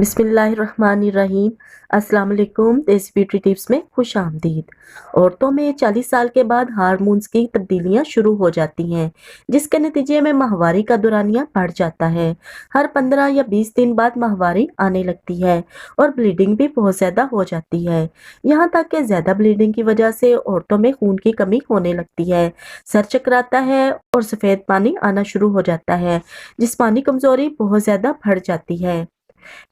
बिस्मिल्लाहिर्रहमानिर्रहीम। अस्सलाम वालेकुम। देसी ब्यूटी टिप्स में खुश आमदीद। औरतों में 40 साल के बाद हार्मोन्स की तब्दीलियां शुरू हो जाती हैं, जिसके नतीजे में माहवारी का दौरानिया बढ़ जाता है। हर 15 या 20 दिन बाद माहवारी आने लगती है और ब्लीडिंग भी बहुत ज़्यादा हो जाती है। यहाँ तक कि ज़्यादा ब्लीडिंग की वजह से औरतों में खून की कमी होने लगती है, सर चकराता है और सफ़ेद पानी आना शुरू हो जाता है। जिस्मानी कमज़ोरी बहुत ज़्यादा बढ़ जाती है।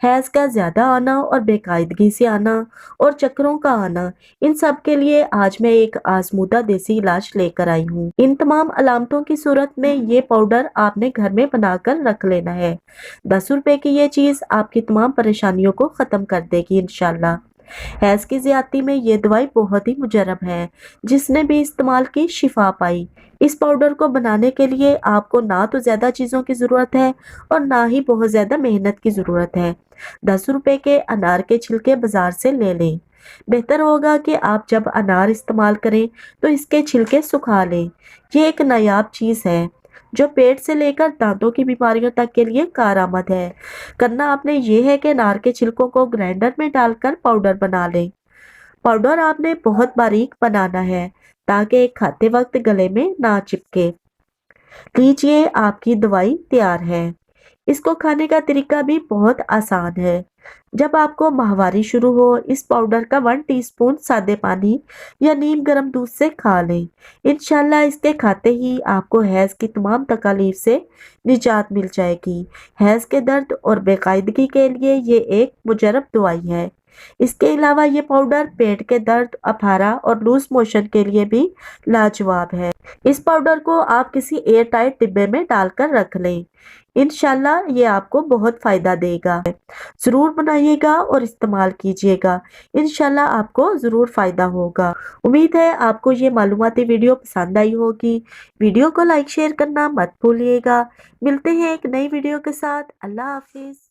हैज़ का ज़्यादा आना और बेकायदगी से आना और चक्करों का आना, इन सब के लिए आज मैं एक आज़मूदा देसी इलाज लेकर आई हूँ। इन तमाम अलामतों की सूरत में ये पाउडर आपने घर में बनाकर रख लेना है। 10 रुपए की ये चीज़ आपकी तमाम परेशानियों को ख़त्म कर देगी इंशाल्लाह। हैज़ की ज़्यादती में ये दवाई बहुत ही मुजरब है, जिसने भी इस्तेमाल की शिफा पाई। इस पाउडर को बनाने के लिए आपको ना तो ज़्यादा चीज़ों की ज़रूरत है और ना ही बहुत ज़्यादा मेहनत की ज़रूरत है। 10 रुपए के अनार के छिलके बाजार से ले लें। बेहतर होगा कि आप जब अनार इस्तेमाल करें तो इसके छिलके सुखा लें। ये एक नायाब चीज़ है जो पेट से लेकर दांतों की बीमारियों तक के लिए कारआमद है। करना आपने ये है कि अनार के छिलकों को ग्राइंडर में डालकर पाउडर बना लें। पाउडर आपने बहुत बारीक बनाना है ताकि खाते वक्त गले में ना चिपके। लीजिए, आपकी दवाई तैयार है। इसको खाने का तरीका भी बहुत आसान है। जब आपको माहवारी शुरू हो, इस पाउडर का 1 टीस्पून सादे पानी या नीम गर्म दूध से खा लें। इंशाल्लाह इसके खाते ही आपको हैज़ की तमाम तकलीफ से निजात मिल जाएगी। हैज़ के दर्द और बेकायदगी के लिए ये एक मुजरब दवाई है। इसके अलावा ये पाउडर पेट के दर्द, अफारा और लूज मोशन के लिए भी लाजवाब है। इस पाउडर को आप किसी एयर टाइट डिब्बे में डालकर रख लें। इंशाल्लाह ये आपको बहुत फ़ायदा देगा। ज़रूर बनाइएगा और इस्तेमाल कीजिएगा। इंशाल्लाह आपको ज़रूर फ़ायदा होगा। उम्मीद है आपको ये मालूमाती वीडियो पसंद आई होगी। वीडियो को लाइक शेयर करना मत भूलिएगा। मिलते हैं एक नई वीडियो के साथ। अल्लाह हाफिज़।